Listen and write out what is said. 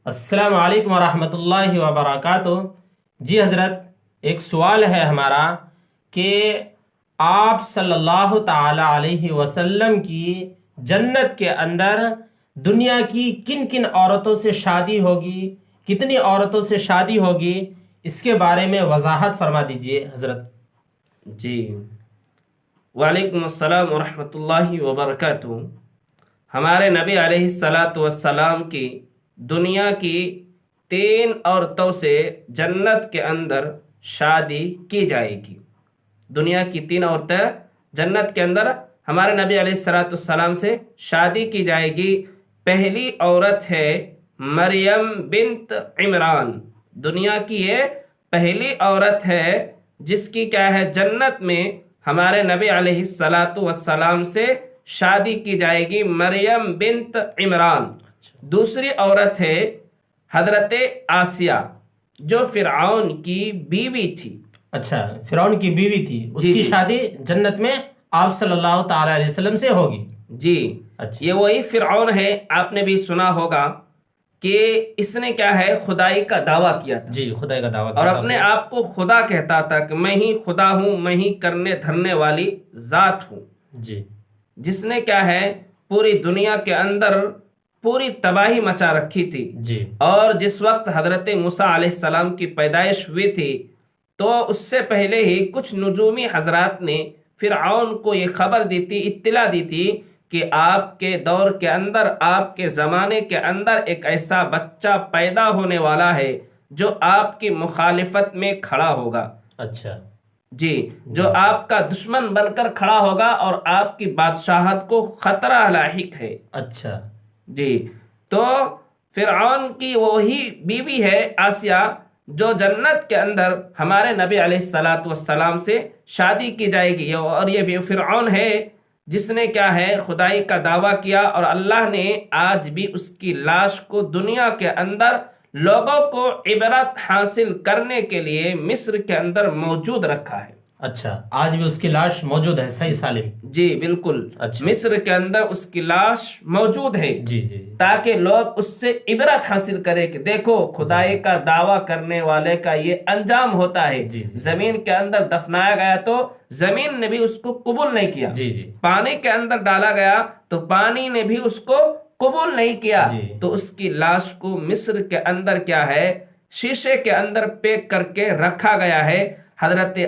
السلام علیکم ورحمۃ اللہ وبرکاتہ۔ جی حضرت، ایک سوال ہے ہمارا کہ آپ صلی اللہ تعالی علیہ وسلم کی جنت کے اندر دنیا کی کن کن عورتوں سے شادی ہوگی، کتنی عورتوں سے شادی ہوگی، اس کے بارے میں وضاحت فرما دیجئے حضرت۔ جی، وعلیکم السلام ورحمۃ اللہ وبرکاتہ۔ ہمارے نبی علیہ السلام کی دنیا کی 3 عورتوں سے جنت کے اندر شادی کی جائے گی۔ دنیا کی 3 عورتیں جنت کے اندر ہمارے نبی علیہ السلام سے شادی کی جائے گی۔ پہلی عورت ہے مریم بنت عمران۔ دنیا کی یہ پہلی عورت ہے جس کی کیا ہے، جنت میں ہمارے نبی علیہ السلام سے شادی کی جائے گی، مریم بنت عمران۔ دوسری عورت ہے حضرت آسیہ، جو فرعون کی بیوی تھی۔ اچھا، فرعون کی بیوی تھی، اس کی شادی جنت میں آپ صلی اللہ تعالی علیہ وسلم سے ہوگی۔ جی، اچھا، یہ وہی فرعون ہے، آپ نے بھی سنا ہوگا کہ اس نے کیا ہے، خدائی کا دعویٰ کیا تھا۔ جی، خدا کا دعویٰ اور اپنے آپ کو خدا کہتا تھا کہ میں ہی خدا ہوں، میں ہی کرنے دھرنے والی ذات ہوں۔ جی، جس نے کیا ہے، پوری دنیا کے اندر پوری تباہی مچا رکھی تھی۔ جی، اور جس وقت حضرت موسیٰ علیہ السلام کی پیدائش ہوئی تھی تو اس سے پہلے ہی کچھ نجومی حضرات نے فرعون کو یہ خبر دی تھی، اطلاع دی تھی کہ آپ کے دور کے اندر، آپ کے زمانے کے اندر ایک ایسا بچہ پیدا ہونے والا ہے جو آپ کی مخالفت میں کھڑا ہوگا۔ اچھا، جی، جو آپ کا دشمن بن کر کھڑا ہوگا اور آپ کی بادشاہت کو خطرہ لاحق ہے۔ اچھا، جی، تو فرعون کی وہی بیوی ہے آسیہ، جو جنت کے اندر ہمارے نبی علیہ السلام سے شادی کی جائے گی۔ اور یہ فرعون ہے جس نے کیا ہے، خدائی کا دعویٰ کیا، اور اللہ نے آج بھی اس کی لاش کو دنیا کے اندر لوگوں کو عبرت حاصل کرنے کے لیے مصر کے اندر موجود رکھا ہے۔ اچھا، آج بھی اس کی لاش موجود ہے، صحیح سالم؟ جی بالکل، اچھا، مصر کے اندر اس کی لاش موجود ہے، جی جی، تاکہ لوگ اس سے عبرت حاصل کریں کہ دیکھو خدائی کا دعویٰ کرنے والے کا یہ انجام ہوتا ہے۔ جی جی، زمین کے اندر دفنایا گیا تو زمین نے بھی اس کو قبول نہیں کیا، جی جی، پانی کے اندر ڈالا گیا تو پانی نے بھی اس کو قبول نہیں کیا، جی، تو اس کی لاش کو مصر کے اندر کیا ہے، شیشے کے اندر پیک کر کے رکھا گیا ہے۔ حضرت